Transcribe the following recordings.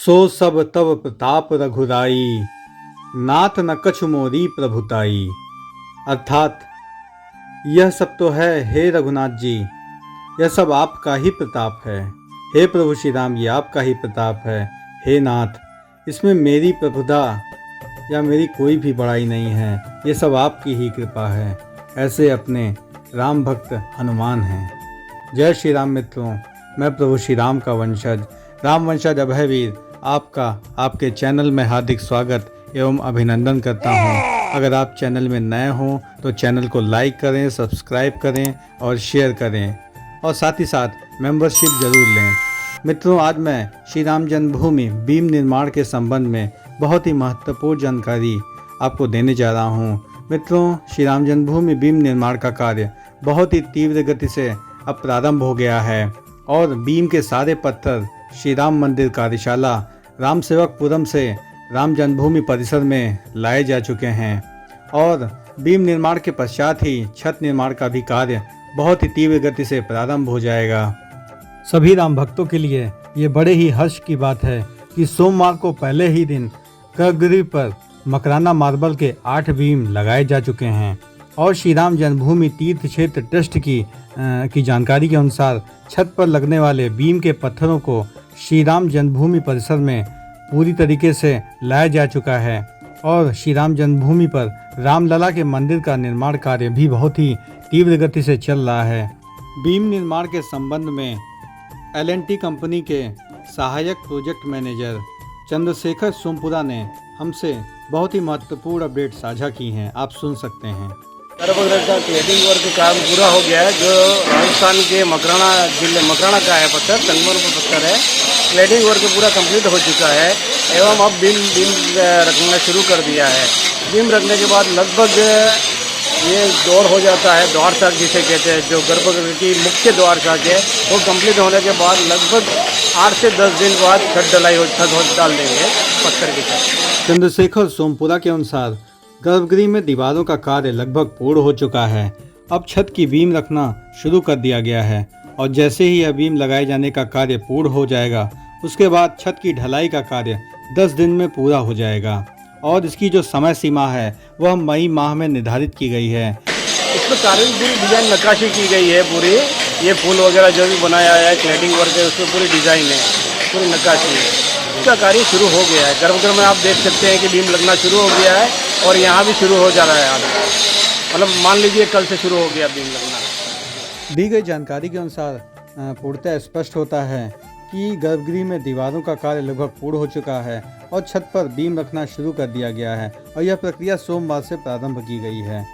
सो सब तव प्रताप रघुराई, नाथ न कछु मोरी प्रभुताई। अर्थात यह सब तो है हे रघुनाथ जी, यह सब आपका ही प्रताप है। हे प्रभु श्री राम, ये आपका ही प्रताप है। हे नाथ, इसमें मेरी प्रभुता या मेरी कोई भी बड़ाई नहीं है, ये सब आपकी ही कृपा है। ऐसे अपने राम भक्त हनुमान हैं। जय श्री राम मित्रों, मैं प्रभु श्री राम का वंशज राम वंशज अभयवीर आपका आपके चैनल में हार्दिक स्वागत एवं अभिनंदन करता हूं। अगर आप चैनल में नए हों तो चैनल को लाइक करें, सब्सक्राइब करें और शेयर करें और साथ ही साथ मेंबरशिप जरूर लें। मित्रों, आज मैं श्री राम जन्मभूमि बीम निर्माण के संबंध में बहुत ही महत्वपूर्ण जानकारी आपको देने जा रहा हूं। मित्रों, श्री राम जन्मभूमि बीम निर्माण का कार्य बहुत ही तीव्र गति से अब प्रारंभ हो गया है और बीम के सारे पत्थर श्री राम मंदिर कार्यशाला रामसेवकपुरम से राम जन्मभूमि परिसर में लाए जा चुके हैं और बीम निर्माण के पश्चात ही छत निर्माण का भी कार्य बहुत ही तीव्र गति से प्रारंभ हो जाएगा। सभी राम भक्तों के लिए ये बड़े ही हर्ष की बात है कि सोमवार को पहले ही दिन गर्भगृह पर मकराना मार्बल के 8 बीम लगाए जा चुके हैं और श्री राम जन्मभूमि तीर्थ क्षेत्र ट्रस्ट की जानकारी के अनुसार छत पर लगने वाले बीम के पत्थरों को श्री राम जन्मभूमि परिसर में पूरी तरीके से लाया जा चुका है और श्री राम जन्मभूमि पर रामलला के मंदिर का निर्माण कार्य भी बहुत ही तीव्र गति से चल रहा है। बीम निर्माण के संबंध में L&T कंपनी के सहायक प्रोजेक्ट मैनेजर चंद्रशेखर सोमपुरा ने हमसे बहुत ही महत्वपूर्ण अपडेट साझा की हैं, आप सुन सकते हैं। गर्भगृह का क्लेडिंग वर्क का काम पूरा हो गया है, जो राजस्थान के मकराना जिले मकराना का है पत्थर, संगमरमर का पत्थर है। क्लेडिंग वर्क पूरा कंप्लीट हो चुका है एवं अब बीम रखना शुरू कर दिया है। बीम रखने के बाद लगभग ये दौर हो जाता है, द्वार साक जिसे कहते हैं, जो गर्भगृह की मुख्य द्वार साक है, वो कंप्लीट होने के बाद लगभग 8 से 10 दिन बाद छत डलाई छत डाल देंगे पत्थर की छत। चंद्रशेखर सोमपुरा के अनुसार गर्भगृह में दीवारों का कार्य लगभग पूर्ण हो चुका है। अब छत की बीम रखना शुरू कर दिया गया है और जैसे ही यह बीम लगाए जाने का कार्य पूर्ण हो जाएगा, उसके बाद छत की ढलाई का कार्य 10 दिन में पूरा हो जाएगा और इसकी जो समय सीमा है वह मई माह में निर्धारित की गई है। इसमें कार्य पूरी डिजाइन नक्काशी की गई है, पूरी ये फूल वगैरह जो भी बनाया है, क्लेडिंग वर्क है, उसमें पूरी डिजाइन है, पूरी नक्काशी है। इसका कार्य शुरू हो गया है। गर्भगृह में आप देख सकते हैं कि बीम लगना शुरू हो गया है और यहाँ भी शुरू हो जा रहा है। मतलब मान लीजिए कल से शुरू हो गया बीम लगना। दी गई जानकारी के अनुसार पूर्णतः स्पष्ट होता है कि गर्भगृह में दीवारों का कार्य लगभग पूर्ण हो चुका है और छत पर बीम रखना शुरू कर दिया गया है और यह प्रक्रिया सोमवार से प्रारंभ की गई है।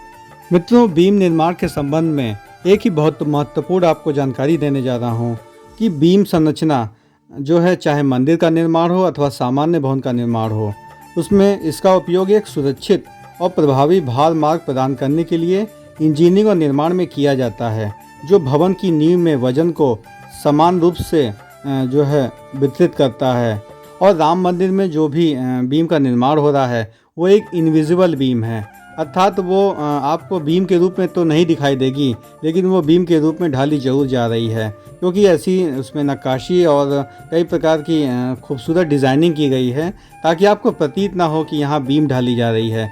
मित्रों, बीम निर्माण के संबंध में एक ही बहुत महत्वपूर्ण आपको जानकारी देने जा रहा हूँ कि बीम संरचना जो है, चाहे मंदिर का निर्माण हो अथवा सामान्य भवन का निर्माण हो, उसमें इसका उपयोग एक सुरक्षित और प्रभावी भार मार्ग प्रदान करने के लिए इंजीनियरिंग और निर्माण में किया जाता है, जो भवन की नींव में वजन को समान रूप से जो है वितरित करता है। और राम मंदिर में जो भी बीम का निर्माण हो रहा है वो एक इनविजिबल बीम है, अर्थात वो आपको बीम के रूप में तो नहीं दिखाई देगी, लेकिन वो बीम के रूप में ढाली जरूर जा रही है, क्योंकि ऐसी उसमें नक्काशी और कई प्रकार की खूबसूरत डिज़ाइनिंग की गई है ताकि आपको प्रतीत ना हो कि यहाँ बीम ढाली जा रही है।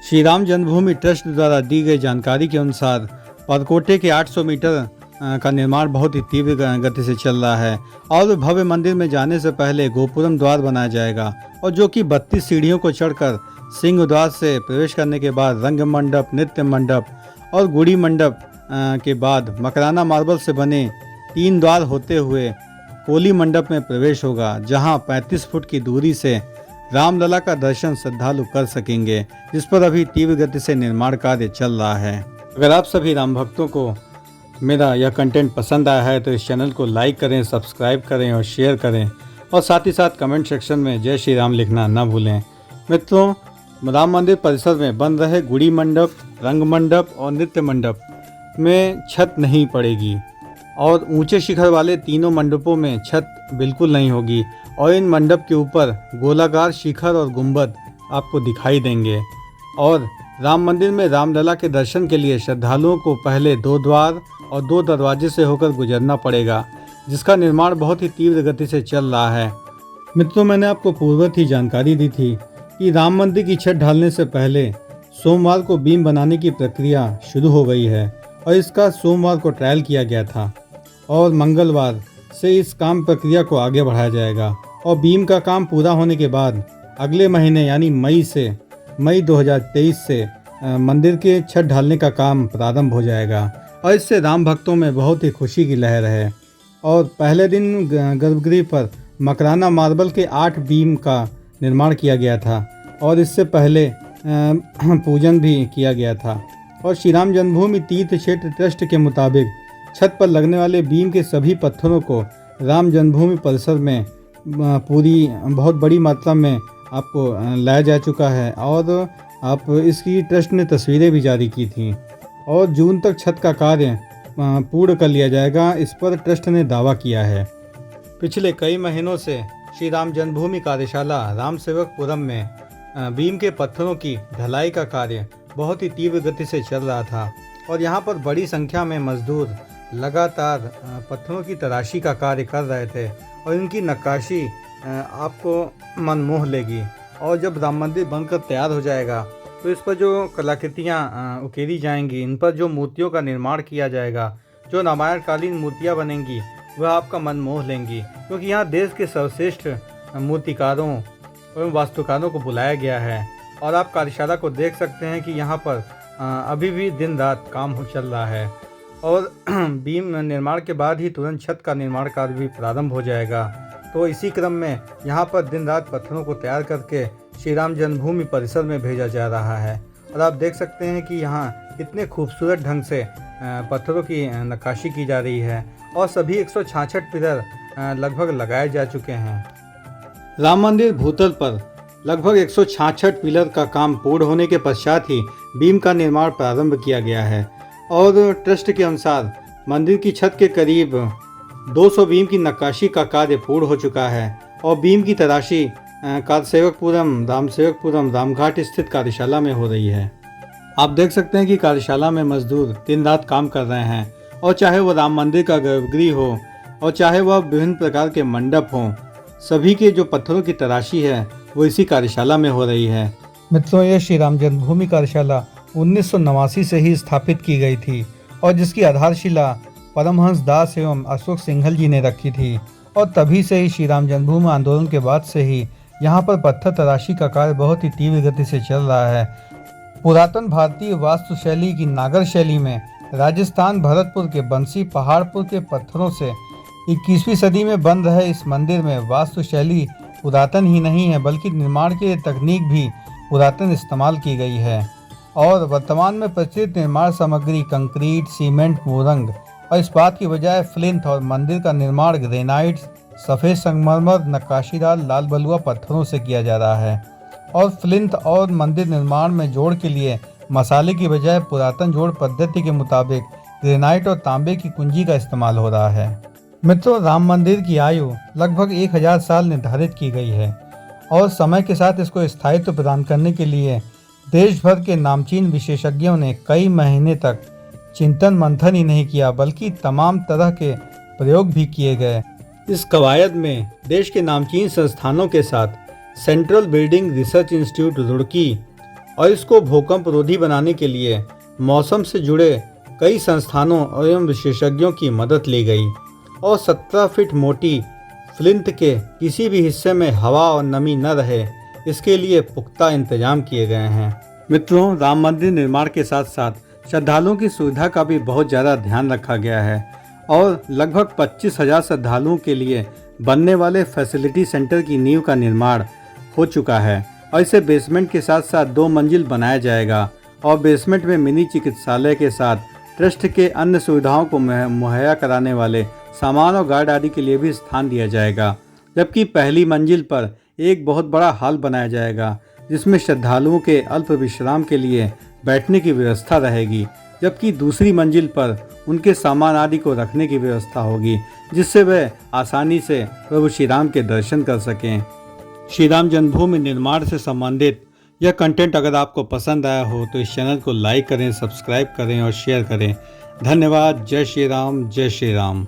श्री राम जन्मभूमि ट्रस्ट द्वारा दी गई जानकारी के अनुसार परकोटे के 800 मीटर का निर्माण बहुत ही तीव्र गति से चल रहा है और भव्य मंदिर में जाने से पहले गोपुरम द्वार बनाया जाएगा और जो कि 32 सीढ़ियों को चढ़कर सिंह द्वार से प्रवेश करने के बाद रंग मंडप, नृत्य मंडप और गुड़ी मंडप के बाद मकराना मार्बल से बने 3 द्वार होते हुए कोली मंडप में प्रवेश होगा, जहां 35 फुट की दूरी से रामलला का दर्शन श्रद्धालु कर सकेंगे, जिस पर अभी तीव्र गति से निर्माण कार्य चल रहा है। अगर आप सभी राम भक्तों को मेरा यह कंटेंट पसंद आया है तो इस चैनल को लाइक करें, सब्सक्राइब करें और शेयर करें और साथ ही साथ कमेंट सेक्शन में जय श्री राम लिखना न भूलें। मित्रों, राम मंदिर परिसर में बन रहे गुड़ी मंडप, रंग मंडप और नृत्य मंडप में छत नहीं पड़ेगी और ऊंचे शिखर वाले तीनों मंडपों में छत बिल्कुल नहीं होगी और इन मंडप के ऊपर गोलाकार शिखर और गुंबद आपको दिखाई देंगे। और राम मंदिर में रामलला के दर्शन के लिए श्रद्धालुओं को पहले 2 द्वार और 2 दरवाजे से होकर गुजरना पड़ेगा, जिसका निर्माण बहुत ही तीव्र गति से चल रहा है। मित्रों, मैंने आपको पूर्वत ही जानकारी दी थी कि राम मंदिर की छत ढालने से पहले सोमवार को बीम बनाने की प्रक्रिया शुरू हो गई है और इसका सोमवार को ट्रायल किया गया था और मंगलवार से इस काम प्रक्रिया को आगे बढ़ाया जाएगा और बीम का काम पूरा होने के बाद अगले महीने यानी मई 2023 से मंदिर के छत ढालने का काम प्रारंभ हो जाएगा और इससे राम भक्तों में बहुत ही खुशी की लहर है। और पहले दिन गर्भगृह पर मकराना मार्बल के 8 बीम का निर्माण किया गया था और इससे पहले पूजन भी किया गया था। और श्री राम जन्मभूमि तीर्थ क्षेत्र ट्रस्ट के मुताबिक छत पर लगने वाले बीम के सभी पत्थरों को राम जन्मभूमि परिसर में पूरी बहुत बड़ी मात्रा में आपको लाया जा चुका है और आप इसकी ट्रस्ट ने तस्वीरें भी जारी की थी और जून तक छत का कार्य पूर्ण कर लिया जाएगा, इस पर ट्रस्ट ने दावा किया है। पिछले कई महीनों से श्री राम जन्मभूमि कार्यशाला रामसेवकपुरम में बीम के पत्थरों की ढलाई का कार्य बहुत ही तीव्र गति से चल रहा था और यहाँ पर बड़ी संख्या में मजदूर लगातार पत्थरों की तराशी का कार्य कर रहे थे और इनकी नक्काशी आपको मन मोह लेगी। और जब राम मंदिर बनकर तैयार हो जाएगा तो इस पर जो कलाकृतियाँ उकेरी जाएंगी, इन पर जो मूर्तियों का निर्माण किया जाएगा, जो रामायणकालीन मूर्तियाँ बनेंगी, वह आपका मन मोह लेंगी, क्योंकि यहाँ देश के सर्वश्रेष्ठ मूर्तिकारों एवं वास्तुकारों को बुलाया गया है। और आप कार्यशाला को देख सकते हैं कि यहाँ पर अभी भी दिन रात काम चल रहा है और बीम निर्माण के बाद ही तुरंत छत का निर्माण कार्य भी प्रारंभ हो जाएगा। तो इसी क्रम में यहाँ पर दिन रात पत्थरों को तैयार करके श्री राम जन्मभूमि परिसर में भेजा जा रहा है। और आप देख सकते हैं कि यहाँ कितने खूबसूरत ढंग से पत्थरों की नक्काशी की जा रही है और सभी 166 पिलर लगभग लगाए जा चुके हैं। राम मंदिर भूतल पर लगभग 166 पिलर का काम पूर्ण होने के पश्चात ही बीम का निर्माण प्रारंभ किया गया है और ट्रस्ट के अनुसार मंदिर की छत के करीब 200 बीम की नक्काशी का कार्य पूर्ण हो चुका है और बीम की तराशी रामसेवकपुरम रामघाट स्थित कार्यशाला में हो रही है। आप देख सकते हैं कि कार्यशाला में मजदूर दिन रात काम कर रहे हैं और चाहे वो राम मंदिर का गर्भगृह हो और चाहे वह विभिन्न प्रकार के मंडप हों, सभी के जो पत्थरों की तराशी है वो इसी कार्यशाला में हो रही है। मित्रों, यह श्री राम जन्मभूमि कार्यशाला 1989 से ही स्थापित की गई थी और जिसकी आधारशिला परमहंस दास एवं अशोक सिंघल जी ने रखी थी और तभी से ही श्री राम जन्मभूमि आंदोलन के बाद से ही यहाँ पर पत्थर तराशी का कार्य बहुत ही तीव्र गति से चल रहा है। पुरातन भारतीय वास्तुशैली की नागर शैली में राजस्थान भरतपुर के बंसी पहाड़पुर के पत्थरों से 21वीं सदी में बन रहे इस मंदिर में वास्तुशैली पुरातन ही नहीं है बल्कि निर्माण की तकनीक भी पुरातन इस्तेमाल की गई है। और वर्तमान में प्रचलित निर्माण सामग्री कंक्रीट, सीमेंट, मोरंग और इस्पात की बजाय फ्लिंथ और मंदिर का निर्माण ग्रेनाइट, सफ़ेद संगमरमर, नक्काशीदार लाल बलुआ पत्थरों से किया जा रहा है। और फ्लिंथ और मंदिर निर्माण में जोड़ के लिए मसाले की बजाय पुरातन जोड़ पद्धति के मुताबिक ग्रेनाइट और तांबे की कुंजी का इस्तेमाल हो रहा है। मित्रों, राम मंदिर की आयु लगभग 1000 साल निर्धारित की गई है और समय के साथ इसको स्थायित्व प्रदान करने के लिए देश भर के नामचीन विशेषज्ञों ने कई महीने तक चिंतन मंथन ही नहीं किया बल्कि तमाम तरह के प्रयोग भी किए गए। इस कवायद में देश के नामचीन संस्थानों के साथ central building research institute Roorkee और इसको भूकंप रोधी बनाने के लिए मौसम से जुड़े कई संस्थानों एवं विशेषज्ञों की मदद ली गई और 17 फीट मोटी फ्लिंथ के किसी भी हिस्से में हवा और नमी न रहे, इसके लिए पुख्ता इंतजाम किए गए हैं। मित्रों, राम मंदिर निर्माण के साथ साथ श्रद्धालुओं की सुविधा का भी बहुत ज़्यादा ध्यान रखा गया है और लगभग 25,000 श्रद्धालुओं के लिए बनने वाले फैसिलिटी सेंटर की नींव का निर्माण हो चुका है और इसे बेसमेंट के साथ साथ 2 मंजिल बनाया जाएगा और बेसमेंट में मिनी चिकित्सालय के साथ ट्रस्ट के अन्य सुविधाओं को मुहैया कराने वाले सामान और गार्ड आदि के लिए भी स्थान दिया जाएगा। जबकि पहली मंजिल पर एक बहुत बड़ा हॉल बनाया जाएगा जिसमें श्रद्धालुओं के अल्प विश्राम के लिए बैठने की व्यवस्था रहेगी, जबकि दूसरी मंजिल पर उनके सामान आदि को रखने की व्यवस्था होगी जिससे वे आसानी से प्रभु श्री राम के दर्शन कर सकें। श्री राम जन्मभूमि निर्माण से संबंधित यह कंटेंट अगर आपको पसंद आया हो तो इस चैनल को लाइक करें, सब्सक्राइब करें और शेयर करें। धन्यवाद। जय श्री राम, जय श्री राम।